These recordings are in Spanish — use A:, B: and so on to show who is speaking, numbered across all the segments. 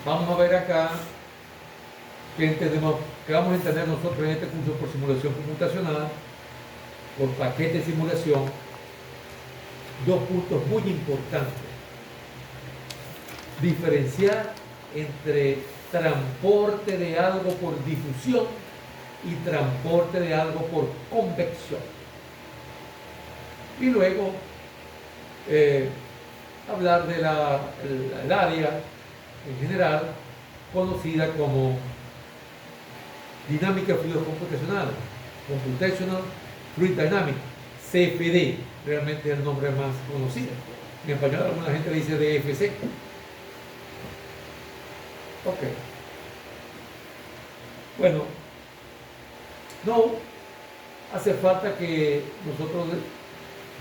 A: Vamos a ver acá que vamos a entender nosotros en este curso por simulación computacional, por paquete de simulación, dos puntos muy importantes. Diferenciar entre transporte de algo por difusión y transporte de algo por convección. Y luego hablar de el área en general conocida como dinámica fluidos computacional, Computational Fluid Dynamics, CFD, realmente es el nombre más conocido. En español alguna gente dice DFC. Ok. Bueno, no hace falta que nosotros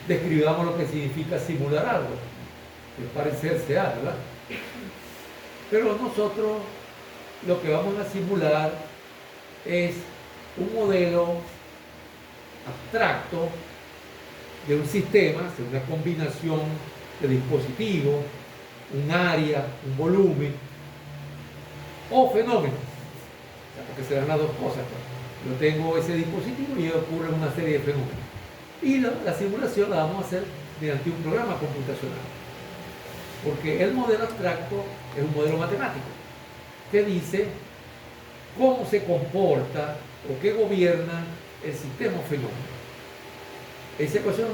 A: describamos lo que significa simular algo, que parecerse a, ¿verdad? Pero nosotros lo que vamos a simular es un modelo abstracto de un sistema, una combinación de dispositivos, un área, un volumen o fenómeno, o sea, porque se dan las dos cosas. Yo tengo ese dispositivo y ocurre una serie de fenómenos. Y la simulación la vamos a hacer mediante un programa computacional. Porque el modelo abstracto es un modelo matemático que dice cómo se comporta o qué gobierna el sistema o fenómeno. Esa ecuación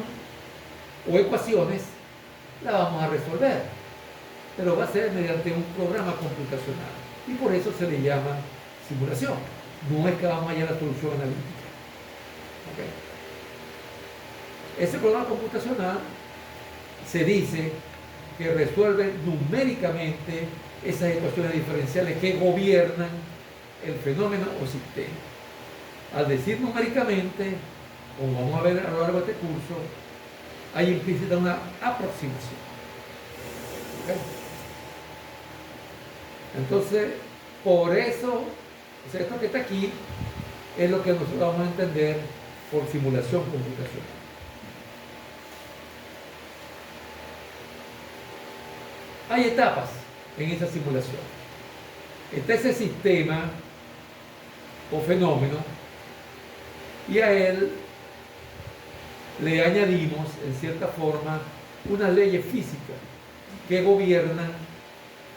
A: o ecuaciones la vamos a resolver, pero va a ser mediante un programa computacional. Y por eso se le llama simulación. No es que vamos a hallar la solución analítica. ¿Okay? Ese programa computacional se dice que resuelve numéricamente esas ecuaciones diferenciales que gobiernan el fenómeno o sistema. Al decir numéricamente, como vamos a ver a lo largo de este curso, hay implícita una aproximación. ¿Okay? Entonces, por eso, o sea, esto que está aquí es lo que nosotros vamos a entender por simulación computacional. Hay etapas en esa simulación. Está ese sistema o fenómeno y a él le añadimos, en cierta forma, unas leyes físicas que gobiernan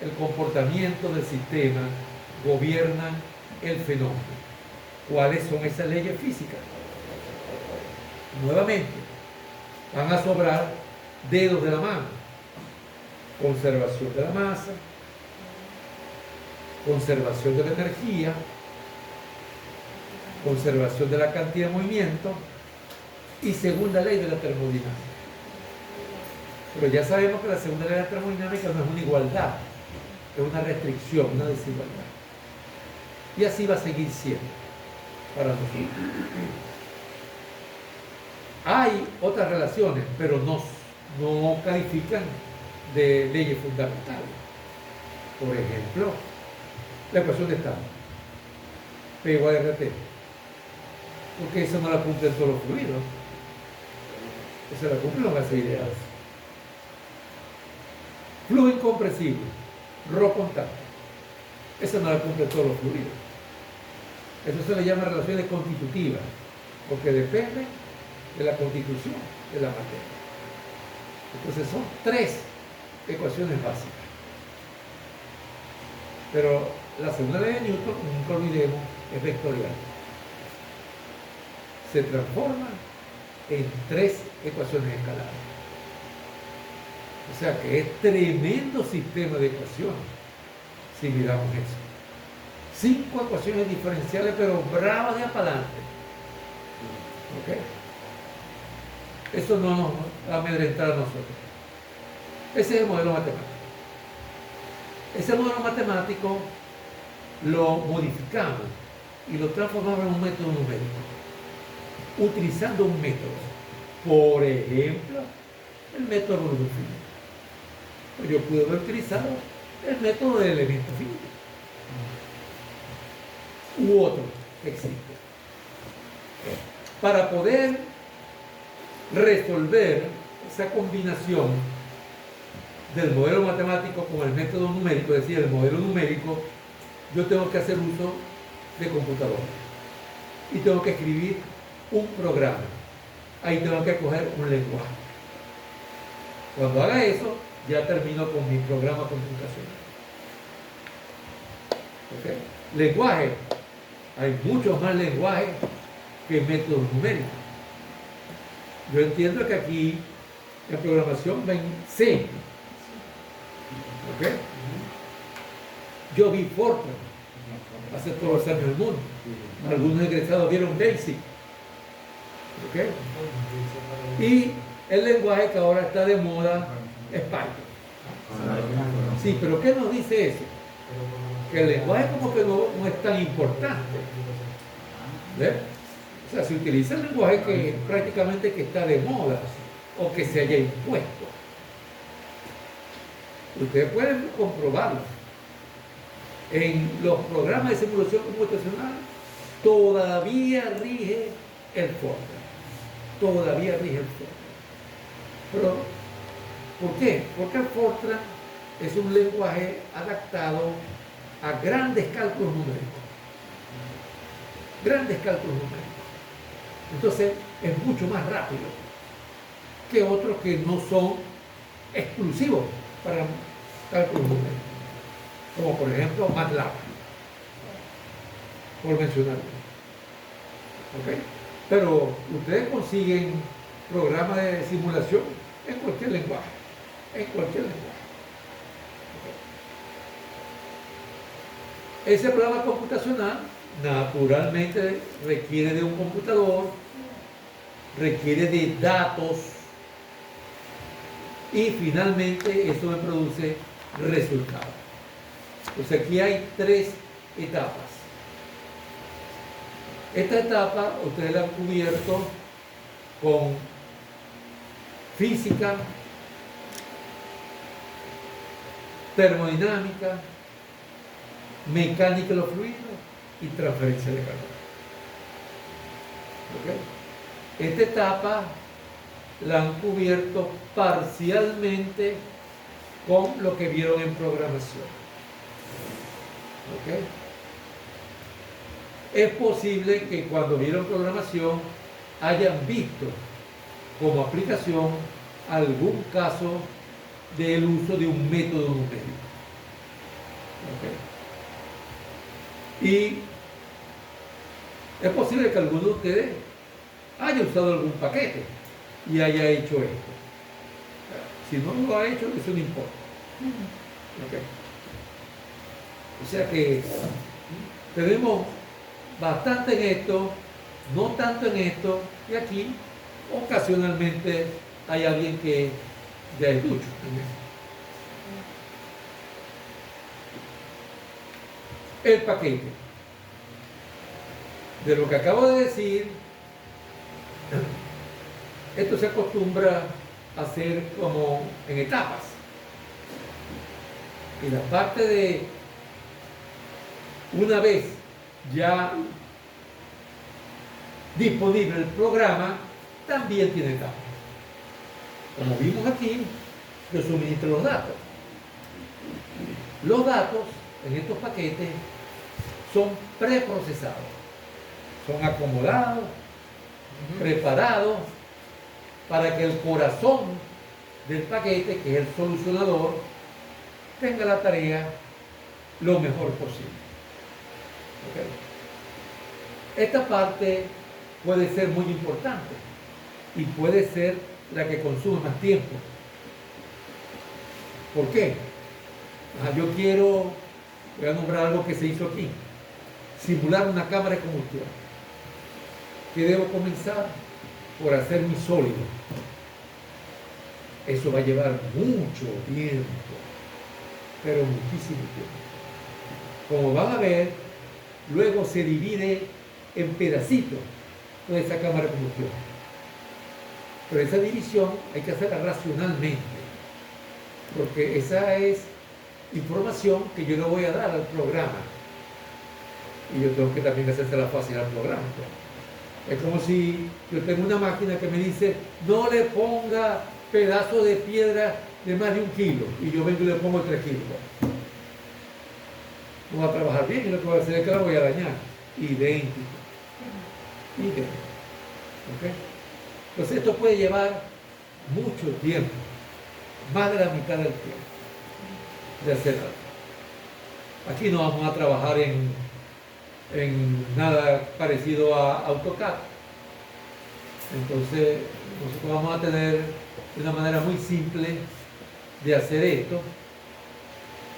A: el comportamiento del sistema, gobiernan el fenómeno. ¿Cuáles son esas leyes físicas? Nuevamente, van a sobrar dedos de la mano. Conservación de la masa, conservación de la energía, conservación de la cantidad de movimiento y segunda ley de la termodinámica. Pero ya sabemos que la segunda ley de la termodinámica no es una igualdad, es una restricción, una desigualdad. Y así va a seguir siendo para nosotros. Hay otras relaciones, pero no califican de leyes fundamentales. Por ejemplo, la ecuación de Estado, P igual a RT, porque eso no la cumplen todos los fluidos, eso la cumplen los gases ideales. Flujo incompresible, Rho contacto, eso no la cumplen todos los fluidos. Eso se le llama relaciones constitutivas, porque depende de la constitución de la materia. Entonces son tres ecuaciones básicas. Pero la segunda ley de Newton, nunca olvidemos, es vectorial. Se transforma en tres ecuaciones escalares. O sea que es tremendo sistema de ecuaciones si miramos eso. 5 ecuaciones diferenciales, pero bravas de apalante. ¿Ok? Eso no nos va a amedrentar a nosotros. Ese es el modelo matemático. Ese modelo matemático lo modificamos y lo transformamos en un método numérico, utilizando un método. Por ejemplo, el método de volumen finito. Yo pude haber utilizado el método de elemento finito. U otro que existe. Para poder resolver esa combinación del modelo matemático con el método numérico, es decir, el modelo numérico, yo tengo que hacer uso de computadora y tengo que escribir un programa. Ahí tengo que coger un lenguaje. Cuando haga eso, ya termino con mi programa computacional. ¿Okay? Lenguaje. Hay muchos más lenguajes que métodos numéricos. Yo entiendo que aquí en programación ven C. ¿Okay? Yo vi Fortran hace todos los años del mundo. Algunos egresados vieron Basic. ¿Okay? Y el lenguaje que ahora está de moda es Python. Sí, pero ¿qué nos dice eso? Que el lenguaje como que no es tan importante. ¿Ves? O sea, se utiliza el lenguaje que prácticamente que está de moda o que se haya impuesto. Ustedes pueden comprobarlo. En los programas de simulación computacional todavía rige el Fortran. Todavía rige el Fortran. Pero, ¿por qué? Porque el Fortran es un lenguaje adaptado a grandes cálculos numéricos. Grandes cálculos numéricos. Entonces, es mucho más rápido que otros que no son exclusivos para cálculos numéricos. Como por ejemplo MATLAB, por mencionarlo. ¿Okay? Pero ustedes consiguen programas de simulación en cualquier lenguaje. En cualquier lenguaje. ¿Okay? Ese programa computacional naturalmente requiere de un computador, requiere de datos y finalmente eso me produce resultados. Entonces aquí hay 3 etapas. Esta etapa ustedes la han cubierto con física, termodinámica, mecánica de los fluidos y transferencia de calor. ¿Okay? Esta etapa la han cubierto parcialmente con lo que vieron en programación. ¿Okay? Es posible que cuando vieron programación hayan visto como aplicación algún caso del uso de un método numérico. ¿Okay? Y es posible que alguno de ustedes haya usado algún paquete y haya hecho esto. Si no lo ha hecho, eso no importa. ¿Okay? O sea que tenemos bastante en esto, no tanto en esto, y aquí ocasionalmente hay alguien que ya es mucho en esto. El paquete. De lo que acabo de decir, esto se acostumbra a hacer como en etapas. Y la parte de una vez ya disponible el programa, también tiene etapas. Como vimos aquí, yo suministro los datos. Los datos en estos paquetes son preprocesados, son acomodados, preparados para que el corazón del paquete, que es el solucionador, tenga la tarea lo mejor posible. ¿Okay? Esta parte puede ser muy importante y puede ser la que consume más tiempo. ¿Por qué? Yo voy a nombrar algo que se hizo aquí, simular una cámara de combustión. ¿Qué debo comenzar? Por hacer mi sólido. Eso va a llevar mucho tiempo, pero muchísimo tiempo. Como van a ver, luego se divide en pedacitos toda esa cámara de combustión. Pero esa división hay que hacerla racionalmente, porque esa es información que yo le voy a dar al programa. Y yo tengo que también hacérsela fácil al programa. Es como si yo tengo una máquina que me dice, no le ponga pedazos de piedra de más de 1 kilo y yo vengo y le pongo 3 kilos. No va a trabajar bien y lo que voy a hacer es que la voy a dañar. Idéntico. Idéntico. ¿Ok? Entonces esto puede llevar mucho tiempo, más de la mitad del tiempo de hacer algo. Aquí no vamos a trabajar en nada parecido a AutoCAD. Entonces nosotros vamos a tener una manera muy simple de hacer esto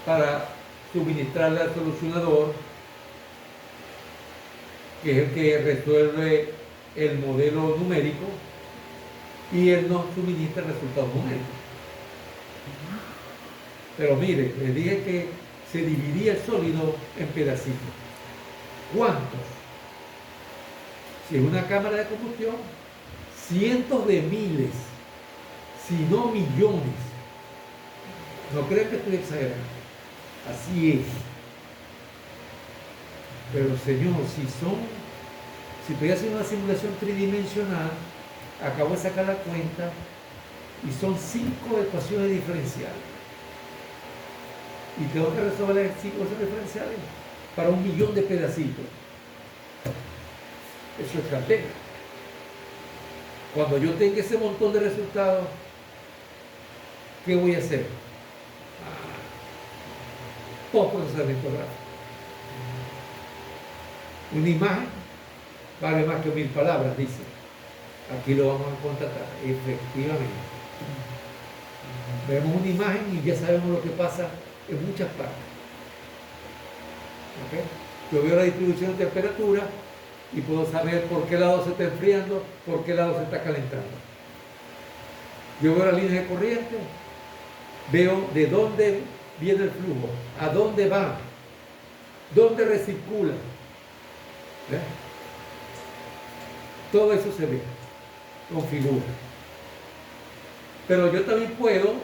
A: para suministrarle al solucionador, que es el que resuelve el modelo numérico, y él nos suministra resultados numéricos. Pero mire, les dije que se dividía el sólido en pedacitos. ¿Cuántos? Si es una cámara de combustión, cientos de miles, si no millones. No crean que estoy exagerando. Así es. Pero Señor, si estoy haciendo una simulación tridimensional, acabo de sacar la cuenta y son 5 ecuaciones diferenciales. Y tengo que resolver 5 ecuaciones diferenciales para 1 millón de pedacitos. Eso es cartera. Cuando yo tenga ese montón de resultados, ¿qué voy a hacer? Postprocesamiento gráfico. Una imagen vale más que 1000 palabras, dice. Aquí lo vamos a contratar, efectivamente. Vemos una imagen y ya sabemos lo que pasa en muchas partes. ¿Okay? Yo veo la distribución de temperatura y puedo saber por qué lado se está enfriando, por qué lado se está calentando. Yo veo la línea de corriente, veo de dónde viene el flujo, a dónde va, dónde recircula. ¿Ves? Todo eso se ve con figuras. Pero yo también puedo,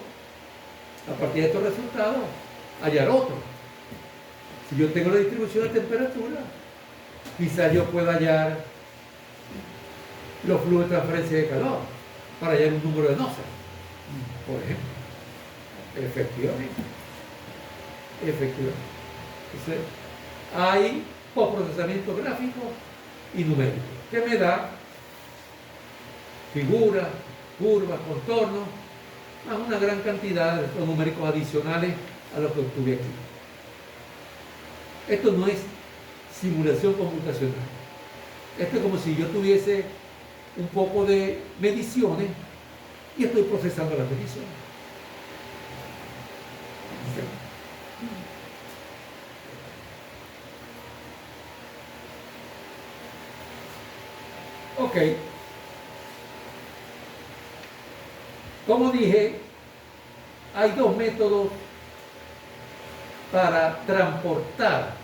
A: a partir de estos resultados, hallar otro. Si yo tengo la distribución de temperatura, quizás yo pueda hallar los flujos de transferencia de calor para hallar un número de Nusselt, por ejemplo. Efectivamente. Entonces, hay postprocesamiento gráfico y numérico, que me da figuras, curvas, contornos, más una gran cantidad de estos numéricos adicionales a los que obtuve aquí. Esto no es simulación computacional. Esto es como si yo tuviese un poco de mediciones y estoy procesando las mediciones. Ok. Como dije, hay 2 métodos para transportar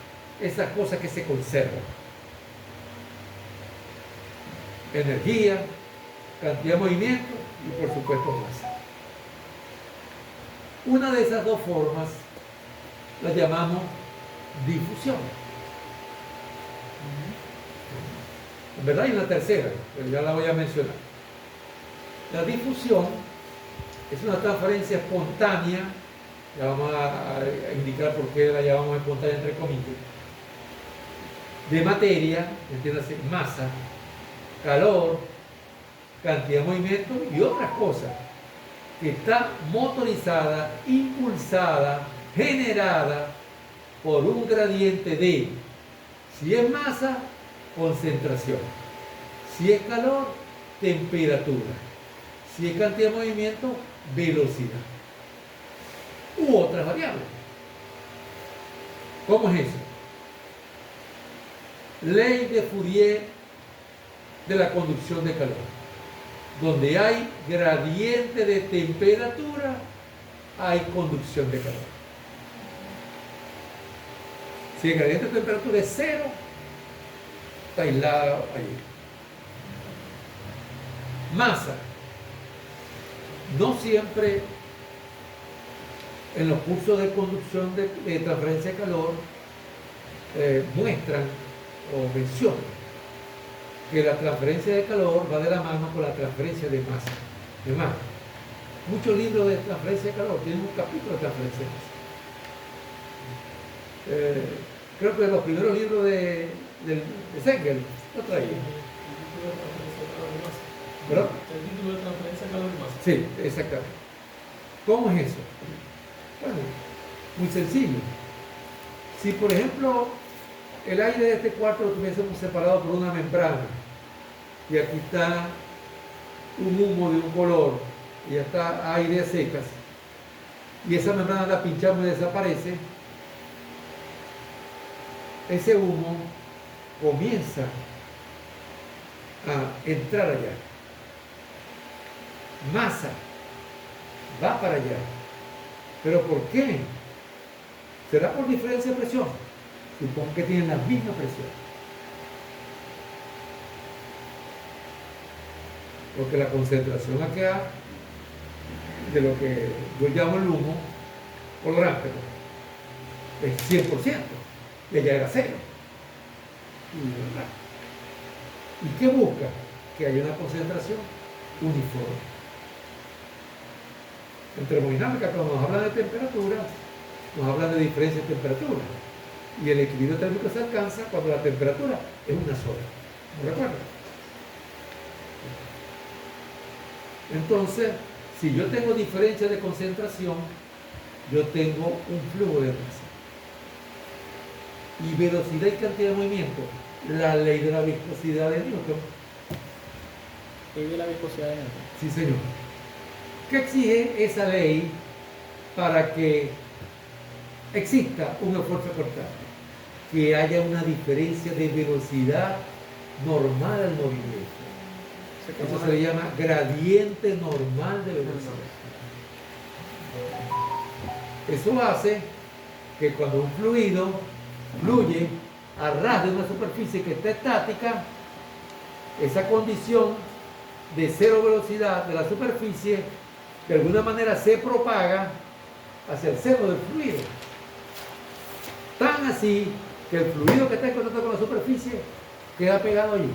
A: esas cosas que se conservan. Energía, cantidad de movimiento y por supuesto masa. Una de esas 2 formas la llamamos difusión. En verdad hay una tercera, pero ya la voy a mencionar. La difusión es una transferencia espontánea, ya vamos a indicar por qué la llamamos espontánea entre comillas, de materia, entiéndase, masa, calor, cantidad de movimiento y otras cosas, que está motorizada, impulsada, generada por un gradiente de, si es masa, concentración, si es calor, temperatura, si es cantidad de movimiento, velocidad, u otras variables. ¿Cómo es eso? Ley de Fourier de la conducción de calor. Donde hay gradiente de temperatura, hay conducción de calor. Si el gradiente de temperatura es 0, está aislado allí. Masa. No siempre en los cursos de conducción de transferencia de calor muestran o mencionan que la transferencia de calor va de la mano con la transferencia de masa. Muchos libros de transferencia de calor tienen un capítulo de transferencia de masa. Creo que los primeros libros de Sengel lo traía. ¿Perdón?
B: El título de transferencia de calor y masa.
A: Sí, exactamente. ¿Cómo es eso? Bueno, muy sencillo. Si por ejemplo el aire de este cuarto lo tuviésemos separado por una membrana y aquí está un humo de un color y está aire a secas y esa membrana la pinchamos y desaparece, ese humo comienza a entrar allá. Masa va para allá. ¿Pero por qué? ¿Será por diferencia de presión? Supongo que tienen la misma presión. Porque la concentración acá de lo que yo llamo el humo o el rápido es 100%. Y allá era cero. ¿Y qué busca? Que haya una concentración uniforme. En termodinámica, cuando nos hablan de temperatura, nos hablan de diferencia de temperatura. Y el equilibrio térmico se alcanza cuando la temperatura es una sola. ¿No recuerdan? Entonces, si yo tengo diferencia de concentración, yo tengo un flujo de masa. Y velocidad y cantidad de movimiento, la ley de la viscosidad de Newton.
C: ¿Ley de la viscosidad de Newton?
A: Sí, señor. ¿Qué exige esa ley para que exista un esfuerzo cortante? Que haya una diferencia de velocidad normal al movimiento. Eso se le llama gradiente normal de velocidad. Eso hace que cuando un fluido fluye a ras de una superficie que está estática, esa condición de cero velocidad de la superficie de alguna manera se propaga hacia el centro del fluido. Tan así que el fluido que está en contacto con la superficie queda pegado allí.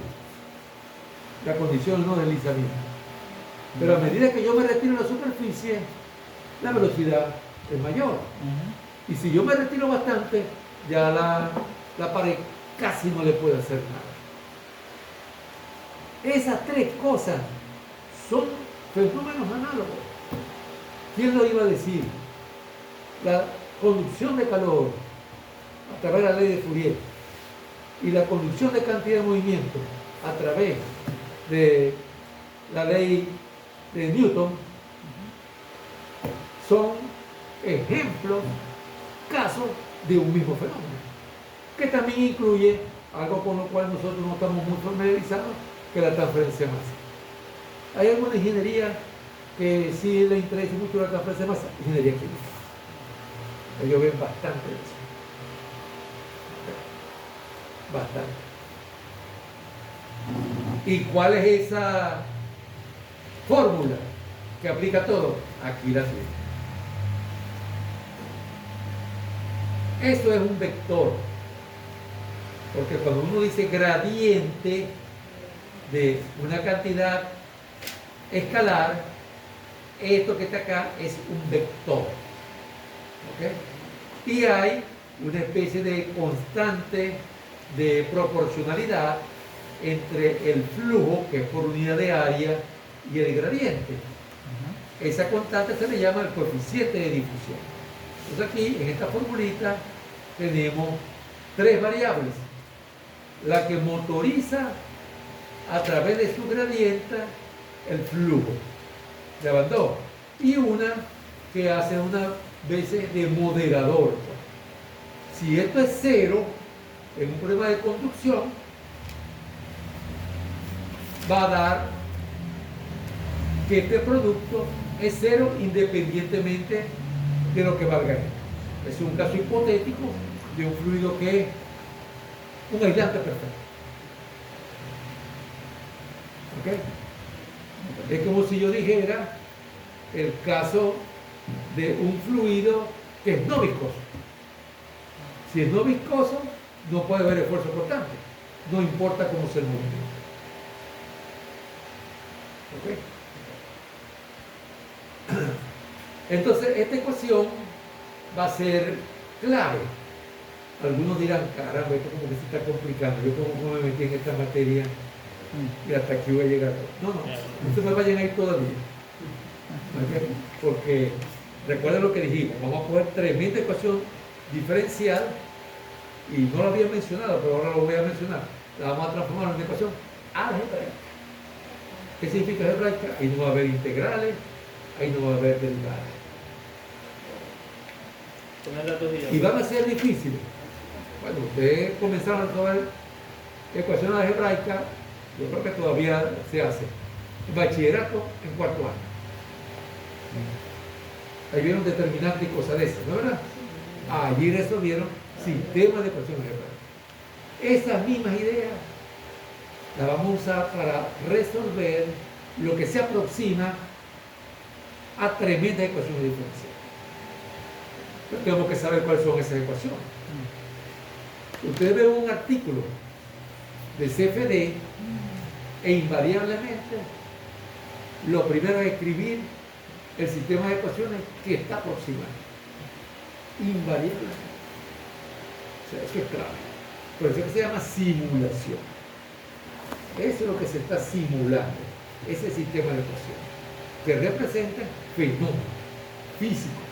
A: La condición no deslizamiento. Pero a medida que yo me retiro de la superficie, la velocidad es mayor. Y si yo me retiro bastante, ya la pared casi no le puede hacer nada. Esas tres cosas son fenómenos análogos. ¿Quién lo iba a decir? La conducción de calor a través de la ley de Fourier y la conducción de cantidad de movimiento a través de la ley de Newton son ejemplos, casos de un mismo fenómeno, que también incluye algo con lo cual nosotros no estamos muy familiarizados, que es la transferencia de masa. Hay alguna ingeniería que sí le interesa mucho la transferencia de masa, ingeniería química. Ellos ven bastante de eso. Bastante. ¿Y cuál es esa fórmula que aplica todo? Aquí la tiene. Esto es un vector, porque cuando uno dice gradiente de una cantidad escalar, esto que está acá es un vector. ¿Ok? Y hay una especie de constante de proporcionalidad entre el flujo, que es por unidad de área, y el gradiente. Esa constante se le llama el coeficiente de difusión. Entonces aquí, en esta formulita, tenemos tres variables. La que motoriza a través de su gradiente el flujo. ¿Ya van dos? Y una que hace una veces de moderador. Si esto es cero, en un problema de conducción, va a dar que este producto es cero independientemente de lo que valga esto. Es un caso hipotético de un fluido que es un aislante perfecto. ¿Ok? Es como si yo dijera el caso de un fluido que es no viscoso. Si es no viscoso, no puede haber esfuerzo cortante. No importa cómo sea el movimiento. ¿Ok? Entonces, esta ecuación va a ser clave. Algunos dirán, caramba, esto como que se está complicando. Yo como me metí en esta materia y hasta aquí voy a llegar. No, no se me vayan a ir todavía. ¿Ok? Porque recuerden lo que dijimos, vamos a coger tremenda ecuación diferencial y no lo había mencionado, pero ahora lo voy a mencionar. La vamos a transformar en una ecuación algebraica. ¿Qué significa algebraica? Ahí no va a haber integrales, ahí no va a haber derivadas. Y van a ser difíciles. Bueno, ustedes comenzaron a resolver ecuaciones algebraicas, yo creo que todavía se hace. Bachillerato en cuarto año. Ahí vieron determinantes y cosas de esas, ¿no es verdad? Allí resolvieron sistemas de ecuaciones algebraicas. Esas mismas ideas las vamos a usar para resolver lo que se aproxima a tremendas ecuaciones diferenciales. Pero tenemos que saber cuáles son esas ecuaciones. Ustedes ven un artículo de CFD e invariablemente lo primero es escribir el sistema de ecuaciones que está aproximando. Invariablemente. O sea, eso es clave. Por eso es que se llama simulación. Eso es lo que se está simulando, ese sistema de ecuaciones, que representan fenómenos físicos,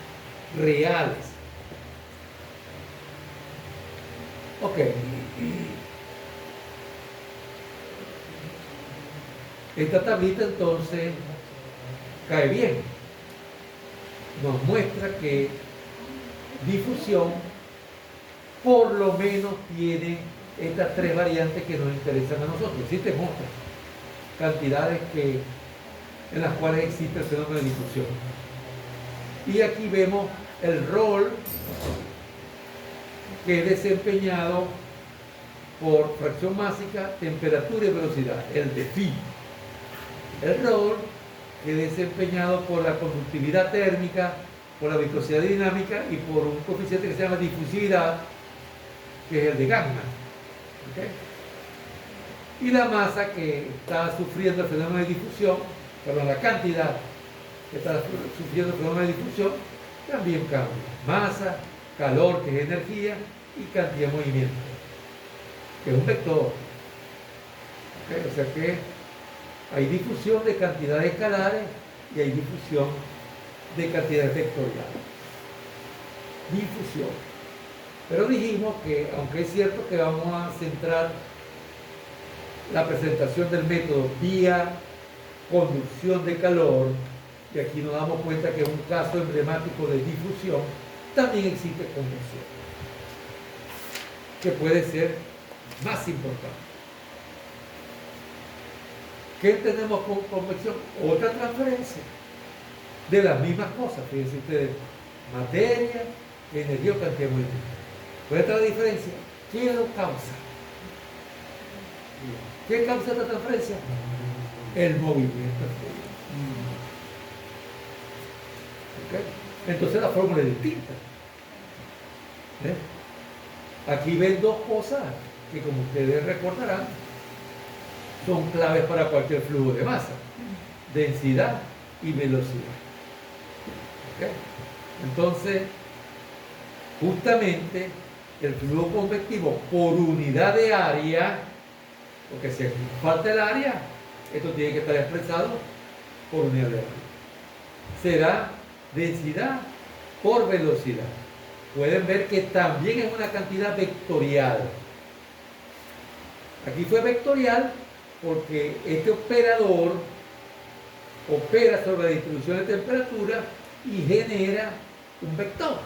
A: reales. Ok. Esta tablita entonces cae bien. Nos muestra que difusión por lo menos tiene estas tres variantes que nos interesan a nosotros. Sí te muestra cantidades en las cuales existe el fenómeno de difusión. Y aquí vemos el rol que es desempeñado por fracción másica, temperatura y velocidad, el de phi. El rol que es desempeñado por la conductividad térmica, por la viscosidad dinámica y por un coeficiente que se llama difusividad, que es el de gamma. ¿Okay? Y la masa que está sufriendo el fenómeno de difusión, perdón, la cantidad que está sufriendo el fenómeno de difusión, también cambia. Masa, calor, que es energía, y cantidad de movimiento, que es un vector. ¿Okay? O sea que hay difusión de cantidades escalares y hay difusión de cantidades vectoriales. Difusión. Pero dijimos que, aunque es cierto que vamos a centrar la presentación del método vía conducción de calor, y aquí nos damos cuenta que es un caso emblemático de difusión, también existe convección, que puede ser más importante. ¿Qué entendemos con convección? Otra transferencia de las mismas cosas, fíjense ustedes, materia, energía o cantidad de movimiento. ¿Cuál es la diferencia? ¿Qué lo causa? ¿Qué causa esta transferencia? El movimiento. ¿Okay? Entonces la fórmula es distinta. Aquí ven dos cosas que, como ustedes recordarán, son claves para cualquier flujo de masa: densidad y velocidad. ¿Okay? Entonces, justamente el flujo convectivo por unidad de área, porque si falta el área, esto tiene que estar expresado por unidad de área, será densidad por velocidad. Pueden ver que también es una cantidad vectorial. Aquí fue vectorial porque este operador opera sobre la distribución de temperatura y genera un vector.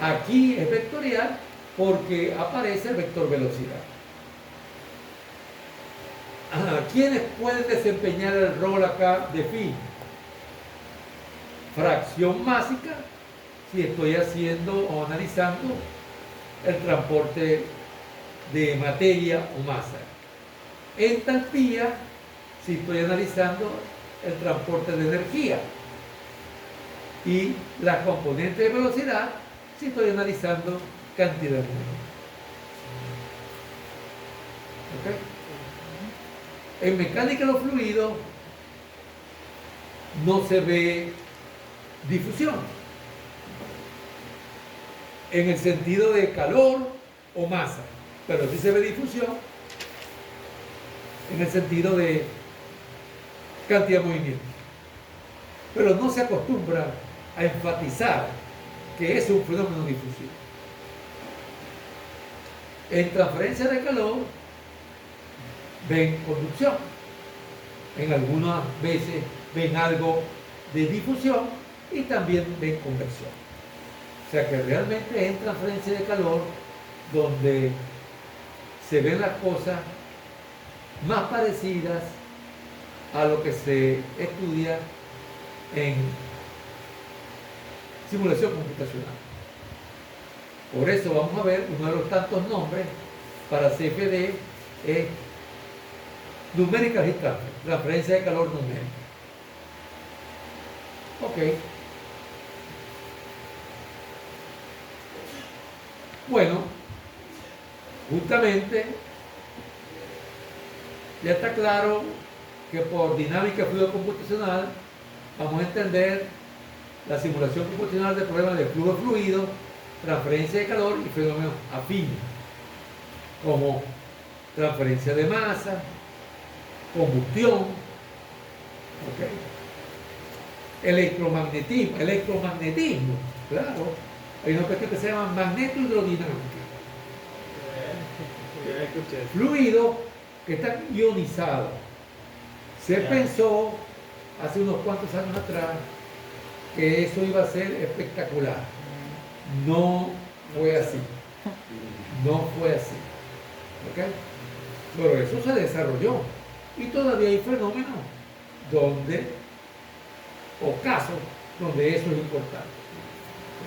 A: Aquí es vectorial porque aparece el vector velocidad. ¿Quiénes pueden desempeñar el rol acá de phi? Fracción másica, si estoy haciendo o analizando el transporte de materia o masa. Entalpía, si estoy analizando el transporte de energía. Y la componente de velocidad, si estoy analizando cantidad de movimiento. ¿Okay? En mecánica de los fluidos no se ve difusión en el sentido de calor o masa, pero sí se ve difusión en el sentido de cantidad de movimiento. Pero no se acostumbra a enfatizar que es un fenómeno difusivo. En transferencia de calor ven conducción, en algunas veces ven algo de difusión y también ven convección. O sea que realmente es en transferencia de calor donde se ven las cosas más parecidas a lo que se estudia en simulación computacional. Por eso vamos a ver uno de los tantos nombres para CFD es numérica heat transfer, transferencia de calor numérica. Ok. Bueno, justamente ya está claro que por dinámica fluido computacional vamos a entender la simulación computacional de problemas de fluido, transferencia de calor y fenómenos afines, como transferencia de masa, combustión, ¿okay? Electromagnetismo, claro, hay una cuestión que se llama magnetohidrodinámica. Fluidos que están ionizados. Se pensó hace unos cuantos años atrás que eso iba a ser espectacular. No fue así. No fue así. ¿Okay? Pero eso se desarrolló. Y todavía hay fenómenos donde, o casos, donde eso es importante.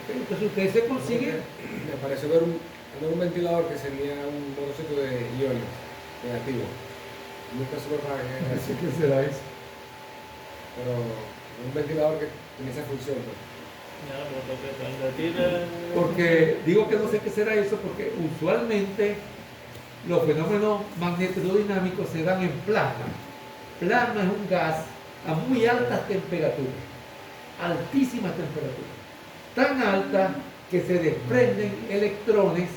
A: ¿Okay? Entonces ustedes se consiguen.
D: Me pareció ver un ventilador que sería un monociclo de iones negativo. Nunca supe para qué.
A: Así que será eso.
D: Pero un ventilador que tiene esa función. ¿No?
A: Porque digo que no sé qué será eso, porque usualmente los fenómenos magnetodinámicos se dan en plasma. Plasma es un gas a muy altas temperaturas, altísimas temperaturas, tan altas que se desprenden electrones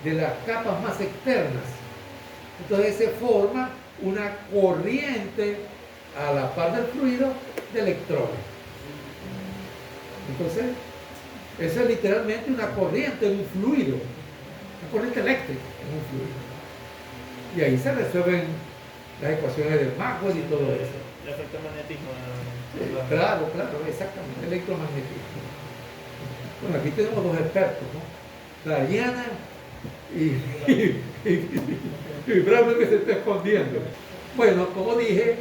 A: de las capas más externas. Entonces se forma una corriente a la par del fluido de electrones. Entonces, eso es literalmente una corriente en un fluido, una corriente eléctrica en un fluido. Y ahí se resuelven las ecuaciones de Maxwell y todo eso.
C: El efecto magnetismo.
A: Claro, exactamente, electromagnetismo. Bueno, aquí tenemos dos expertos, ¿no? Dayana y Bravo, que se está escondiendo. Bueno, como dije,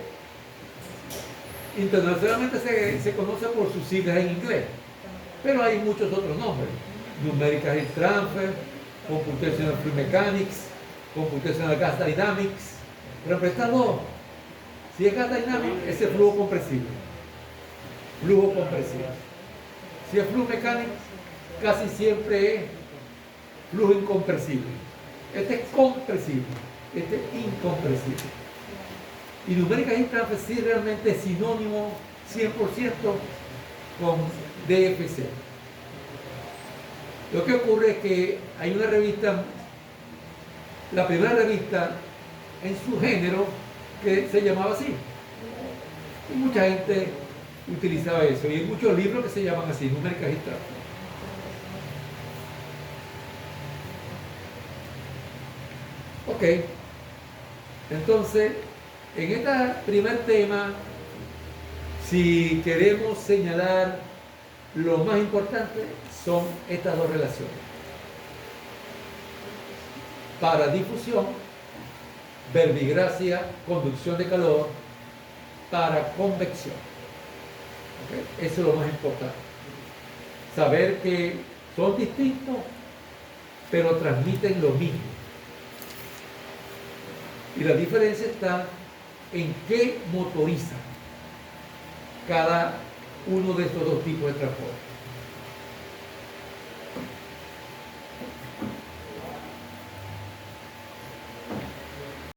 A: internacionalmente se conoce por sus siglas en inglés, pero hay muchos otros nombres: Numerical Heat Transfer, Computational Fluid Mechanics, Computational Gas Dynamics. Pero estas dos, si es Gas Dynamics, ese es flujo compresible. Flujo compresible. Si es Fluid Mechanics, casi siempre es flujo incompresible. Este es compresible, este es incompresible. Y Numerical Heat Transfer sí realmente es sinónimo 100% con DFC. Lo que ocurre es que hay una revista, la primera revista en su género, que se llamaba así. Y mucha gente utilizaba eso. Y hay muchos libros que se llaman así, Numerical Heat Transfer. Ok. Entonces, en este primer tema, si queremos señalar lo más importante, son estas dos relaciones. Para difusión, verbigracia, conducción de calor; para convección. ¿Okay? Eso es lo más importante. Saber que son distintos, pero transmiten lo mismo. Y la diferencia está en qué motoriza cada uno de estos dos tipos de transporte.